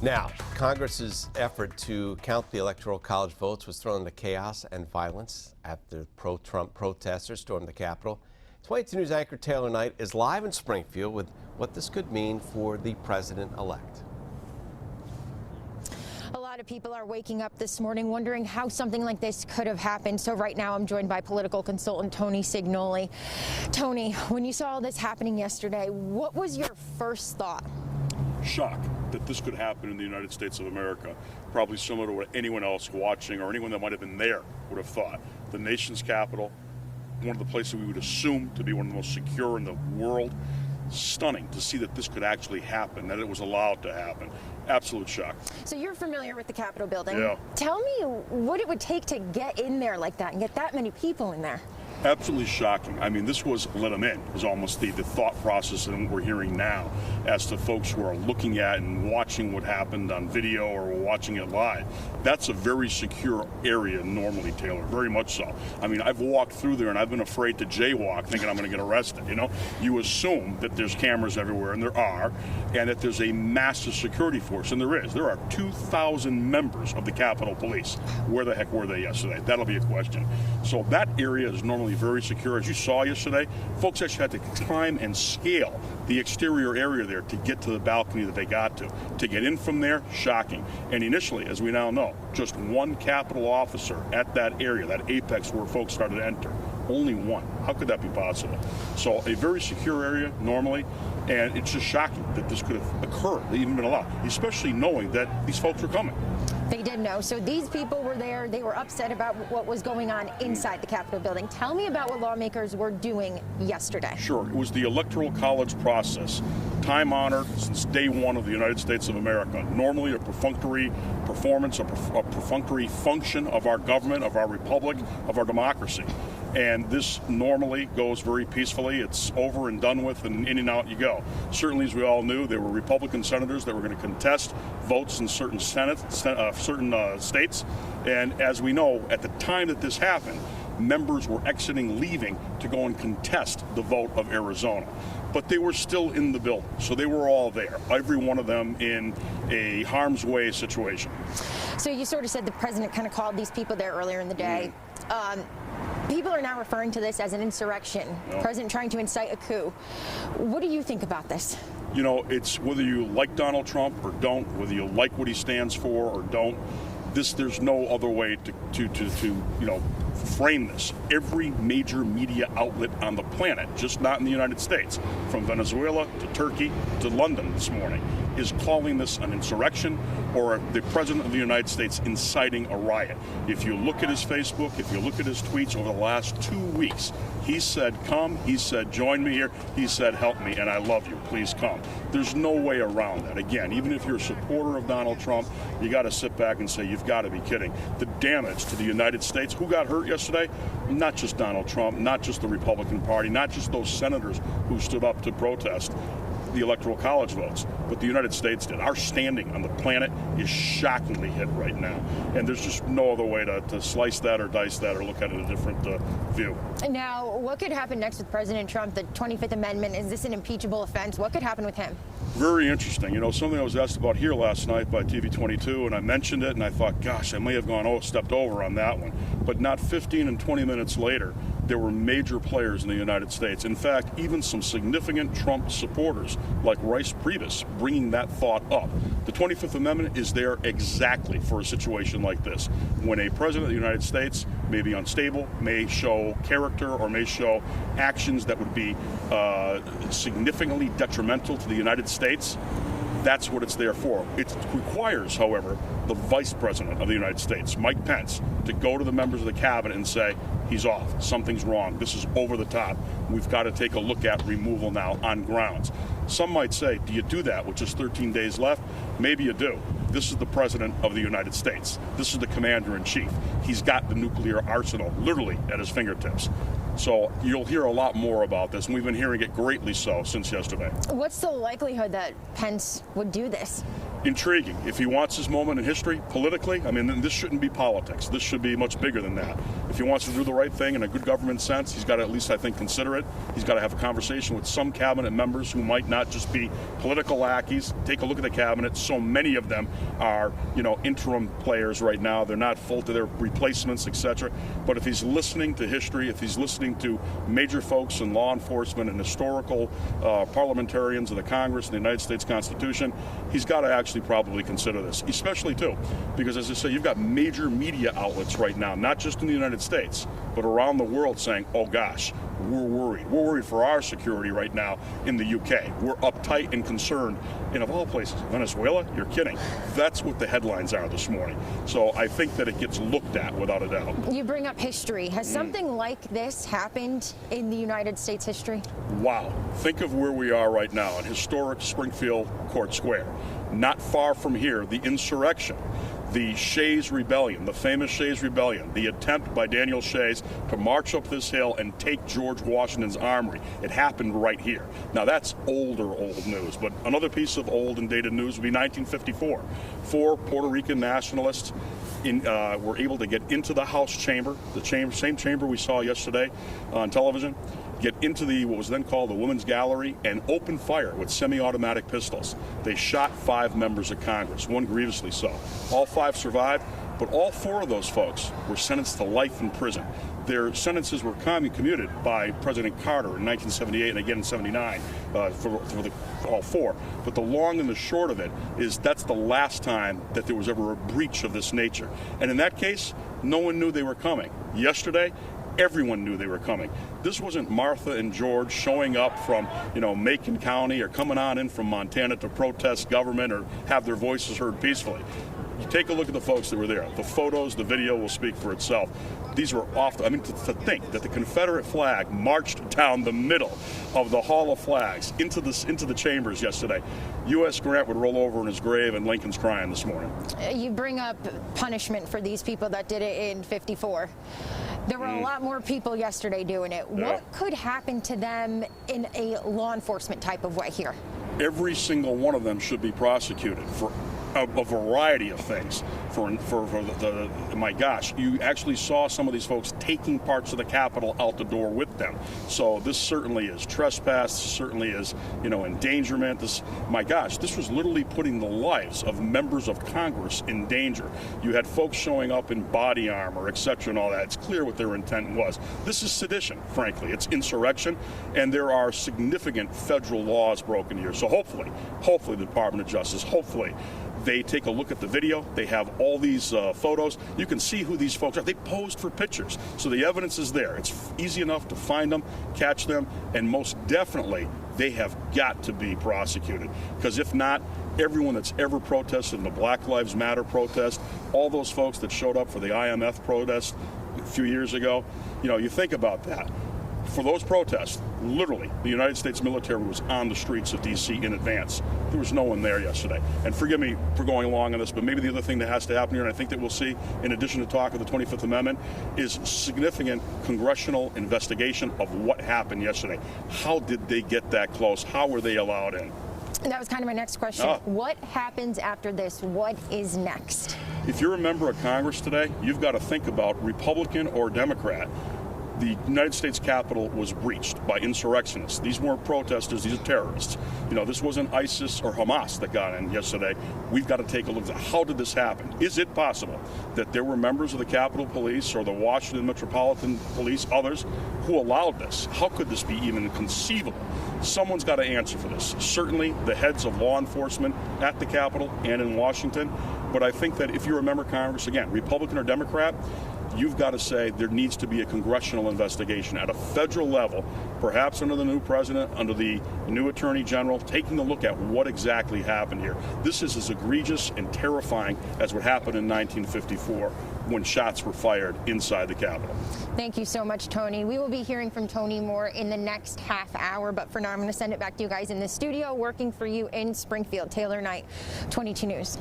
Now, Congress's effort to count the Electoral College votes was thrown into chaos and violence after pro-Trump protesters stormed the Capitol. 22 News anchor Taylor Knight is live in Springfield with what this could mean for the president-elect. A lot of people are waking up this morning wondering how something like this could have happened. So right now I'm joined by political consultant Tony Signoli. Tony, when you saw this happening yesterday, what was your first thought? Shock that this could happen in the United States of America. Probably similar to what anyone else watching or anyone that might have been there would have thought. The nation's capital, one of the places we would assume to be one of the most secure in the world. Stunning to see that this could actually happen, that it was allowed to happen. Absolute shock. So you're familiar with the Capitol building. Yeah. Tell me what it would take to get in there like that and get that many people in there. Absolutely shocking. I mean, this was let them in, is almost the thought process that we're hearing now as to folks who are looking at and watching what happened on video or watching it live. That's a very secure area normally, Taylor, very much so. I mean, I've walked through there and I've been afraid to jaywalk thinking I'm going to get arrested, you know? You assume that there's cameras everywhere, and there are, and that there's a massive security force, and there is. There are 2,000 members of the Capitol Police. Where the heck were they yesterday? That'll be a question. So that area is normally very secure. As you saw yesterday, folks actually had to climb and scale the exterior area there to get to the balcony that they got to. To get in from there, shocking. And initially, as we now know, just one Capitol officer at that area, that apex where folks started to enter. Only one. How could that be possible? So a very secure area normally, and it's just shocking that this could have occurred, even been allowed, especially knowing that these folks were coming. They did know. So these people were there. They were upset about what was going on inside the Capitol building. Tell me about what lawmakers were doing yesterday. Sure. It was the Electoral College process. Time honored since day one of the United States of America. Normally a perfunctory performance, a perfunctory function of our government, of our republic, of our democracy. And this normally goes very peacefully. It's over and done with, and in and out you go. Certainly, as we all knew, there were Republican senators that were going to contest votes in certain states. And as we know, at the time that this happened, members were leaving to go and contest the vote of Arizona. But they were still in the building, so they were all there, every one of them in a harm's way situation. So you sort of said the president kind of called these people there earlier in the day. People are now referring to this as an insurrection. The president trying to incite a coup. What do you think about this? You know, it's whether you like Donald Trump or don't, whether you like what he stands for or don't. There's no other way to frame this. Every major media outlet on the planet, just not in the United States, from Venezuela to Turkey to London this morning, is calling this an insurrection or the President of the United States inciting a riot. If you look at his Facebook, if you look at his tweets over the last 2 weeks, he said, come, he said, join me here, he said, help me, and I love you, please come. There's no way around that. Again, even if you're a supporter of Donald Trump, you got to sit back and say, you've got to be kidding. The damage to the United States, who got hurt yesterday? Not just Donald Trump, not just the Republican Party, not just those senators who stood up to protest the Electoral College votes, but the United States did. Our standing on the planet is shockingly hit right now, and there's just no other way to slice that or dice that or look at it in a different view. Now, what could happen next with President Trump? The 25th Amendment, is this an impeachable offense? What could happen with him? Very interesting. You know, something I was asked about here last night by TV 22, and I mentioned it, and I thought, gosh, I may have stepped over on that one. But not 15 and 20 minutes later, there were major players in the United States. In fact, even some significant Trump supporters like Rice Priebus bringing that thought up. The 25th Amendment is there exactly for a situation like this. When a president of the United States may be unstable, may show character, or may show actions that would be significantly detrimental to the United States, that's what it's there for. It requires, however, the Vice President of the United States, Mike Pence, to go to the members of the cabinet and say, he's off, something's wrong, this is over the top, we've got to take a look at removal now on grounds. Some might say, do you do that with just 13 days left? Maybe you do. This is the President of the United States. This is the Commander-in-Chief. He's got the nuclear arsenal literally at his fingertips. So you'll hear a lot more about this, and we've been hearing it greatly so since yesterday. What's the likelihood that Pence would do this? Intriguing. If he wants his moment in history, politically, I mean, this shouldn't be politics. This should be much bigger than that. If he wants to do the right thing in a good government sense, he's got to at least, I think, consider it. He's got to have a conversation with some cabinet members who might not just be political lackeys. Take a look at the cabinet. So many of them are, interim players right now. They're not full to their replacements, etc. But if he's listening to history, if he's listening to major folks in law enforcement and historical parliamentarians of the Congress and the United States Constitution, he's got to actually probably consider this, especially too, because as I say, you've got major media outlets right now, not just in the United States, but around the world saying, oh gosh, we're worried. We're worried for our security right now in the UK. We're uptight and concerned. And of all places, Venezuela? You're kidding. That's what the headlines are this morning. So I think that it gets looked at without a doubt. You bring up history. Has something like this happened in the United States history? Wow. Think of where we are right now in historic Springfield Court Square. Not far from here, the insurrection. The Shays Rebellion, the famous Shays Rebellion, the attempt by Daniel Shays to march up this hill and take George Washington's armory. It happened right here. Now that's old news, but another piece of old and dated news would be 1954. 4 Puerto Rican nationalists were able to get into the House chamber, same chamber we saw yesterday on television, get into what was then called the Women's Gallery, and open fire with semi-automatic pistols. They shot 5 members of Congress, one grievously so. All 5 survived, but all 4 of those folks were sentenced to life in prison. Their sentences were commuted by President Carter in 1978 and again in 79 for all 4. But the long and the short of it is that's the last time that there was ever a breach of this nature. And in that case, no one knew they were coming. Yesterday, everyone knew they were coming. This wasn't Martha and George showing up from, Macon County or coming on in from Montana to protest government or have their voices heard peacefully. You take a look at the folks that were there. The photos, the video will speak for itself. These were to think that the Confederate flag marched down the middle of the Hall of Flags into the chambers yesterday. U.S. Grant would roll over in his grave and Lincoln's crying this morning. You bring up punishment for these people that did it in '54. There were a lot more people yesterday doing it. Yeah. What could happen to them in a law enforcement type of way here? Every single one of them should be prosecuted for a variety of things. My gosh, you actually saw some of these folks taking parts of the Capitol out the door with them. So this certainly is trespass. This certainly is, endangerment. My gosh, this was literally putting the lives of members of Congress in danger. You had folks showing up in body armor, etc., and all that. It's clear what their intent was. This is sedition, frankly. It's insurrection, and there are significant federal laws broken here. So hopefully the Department of Justice, hopefully they take a look at the video. They have all these photos. You can see who these folks are. They posed for pictures. So the evidence is there. It's easy enough to find them, catch them, and most definitely they have got to be prosecuted. Because if not, everyone that's ever protested in the Black Lives Matter protest, all those folks that showed up for the IMF protest a few years ago, you think about that. For those protests, literally, the United States military was on the streets of D.C. in advance. There was no one there yesterday. And forgive me for going long on this, but maybe the other thing that has to happen here, and I think that we'll see, in addition to talk of the 25th Amendment, is significant congressional investigation of what happened yesterday. How did they get that close? How were they allowed in? That was kind of my next question. What happens after this? What is next? If you're a member of Congress today, you've got to think about Republican or Democrat. The United States Capitol was breached by insurrectionists. These weren't protesters, these are terrorists. This wasn't ISIS or Hamas that got in yesterday. We've got to take a look at how did this happen? Is it possible that there were members of the Capitol Police or the Washington Metropolitan Police, others, who allowed this? How could this be even conceivable? Someone's got to answer for this. Certainly the heads of law enforcement at the Capitol and in Washington. But I think that if you're a member of Congress, again, Republican or Democrat, you've got to say there needs to be a congressional investigation at a federal level, perhaps under the new president, under the new attorney general, taking a look at what exactly happened here. This is as egregious and terrifying as what happened in 1954 when shots were fired inside the Capitol. Thank you so much, Tony. We will be hearing from Tony more in the next half hour, but for now, I'm going to send it back to you guys in the studio, working for you in Springfield. Taylor Knight, 22 News.